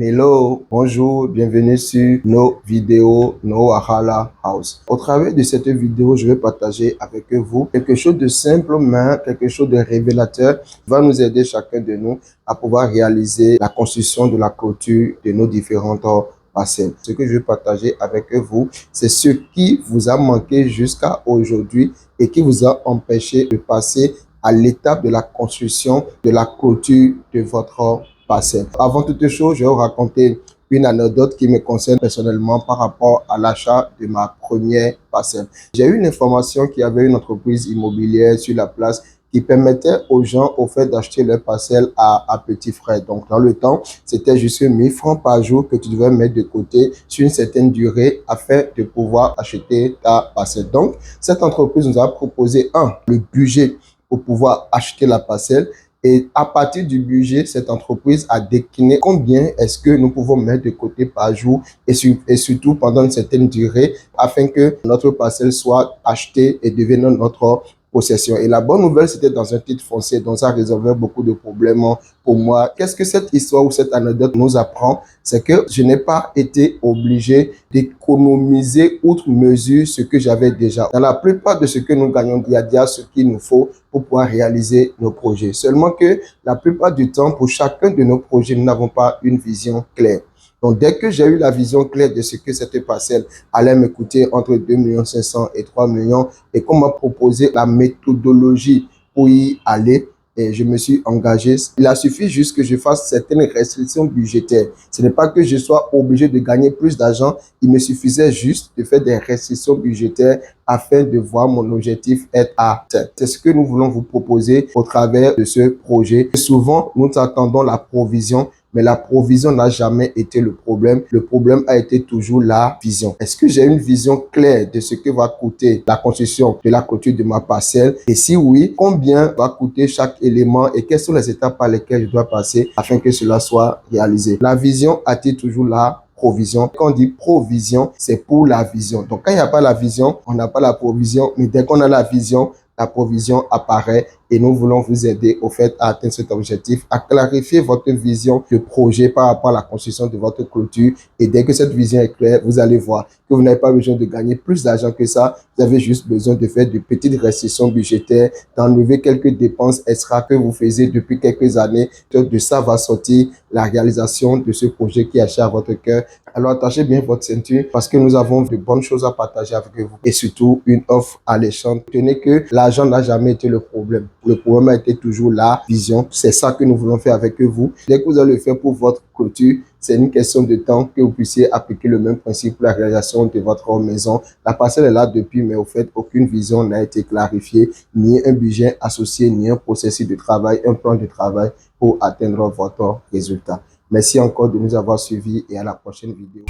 Hello, bonjour, bienvenue sur nos vidéos No Wahala House. Au travers de cette vidéo, je vais partager avec vous quelque chose de simple, mais quelque chose de révélateur qui va nous aider chacun de nous à pouvoir réaliser la construction de la clôture de nos différentes parcelles. Ce que je vais partager avec vous, c'est ce qui vous a manqué jusqu'à aujourd'hui et qui vous a empêché de passer à l'étape de la construction de la clôture de votre parcelle. Avant toute chose, je vais vous raconter une anecdote qui me concerne personnellement par rapport à l'achat de ma première parcelle. J'ai eu une information qu'il y avait une entreprise immobilière sur la place qui permettait aux gens au fait d'acheter leur parcelle à petits frais. Donc, dans le temps, c'était juste 1000 francs par jour que tu devais mettre de côté sur une certaine durée afin de pouvoir acheter ta parcelle. Donc, cette entreprise nous a proposé le budget pour pouvoir acheter la parcelle. Et à partir du budget, cette entreprise a décliné combien est-ce que nous pouvons mettre de côté par jour et surtout pendant une certaine durée afin que notre parcelle soit achetée et devienne notre possession. Et la bonne nouvelle, c'était dans un titre foncier, donc ça résolvait beaucoup de problèmes pour moi. Qu'est-ce que cette histoire ou cette anecdote nous apprend? C'est que je n'ai pas été obligé d'économiser outre mesure ce que j'avais déjà. Dans la plupart de ce que nous gagnons, il y a déjà ce qu'il nous faut pour pouvoir réaliser nos projets. Seulement que la plupart du temps, pour chacun de nos projets, nous n'avons pas une vision claire. Donc, dès que j'ai eu la vision claire de ce que cette parcelle allait me coûter entre 2,5 millions et 3 millions et qu'on m'a proposé la méthodologie pour y aller, et je me suis engagé. Il a suffi juste que je fasse certaines restrictions budgétaires. Ce n'est pas que je sois obligé de gagner plus d'argent. Il me suffisait juste de faire des restrictions budgétaires afin de voir mon objectif être atteint. C'est ce que nous voulons vous proposer au travers de ce projet. Souvent, nous attendons la provision, mais la provision n'a jamais été le problème. Le problème a été toujours la vision. Est-ce que j'ai une vision claire de ce que va coûter la construction de la clôture de ma parcelle? Et si oui, combien va coûter chaque élément et quelles sont les étapes par lesquelles je dois passer afin que cela soit réalisé? La vision a-t-il toujours la provision? Quand on dit provision, c'est pour la vision. Donc, quand il n'y a pas la vision, on n'a pas la provision. Mais dès qu'on a la vision, la provision apparaît et nous voulons vous aider au fait à atteindre cet objectif, à clarifier votre vision de projet par rapport à la construction de votre clôture. Et dès que cette vision est claire, vous allez voir que vous n'avez pas besoin de gagner plus d'argent que ça. Vous avez juste besoin de faire de petites restrictions budgétaires, d'enlever quelques dépenses extra que vous faisiez depuis quelques années. De ça va sortir la réalisation de ce projet qui est cher à votre cœur. Alors, attachez bien votre ceinture parce que nous avons de bonnes choses à partager avec vous et surtout une offre alléchante. Tenez que l'argent n'a jamais été le problème. Le problème a été toujours la vision. C'est ça que nous voulons faire avec vous. Dès que vous allez le faire pour votre clôture, c'est une question de temps que vous puissiez appliquer le même principe pour la réalisation de votre maison. La parcelle est là depuis, mais au fait, aucune vision n'a été clarifiée, ni un budget associé, ni un processus de travail, un plan de travail pour atteindre votre résultat. Merci encore de nous avoir suivis et à la prochaine vidéo.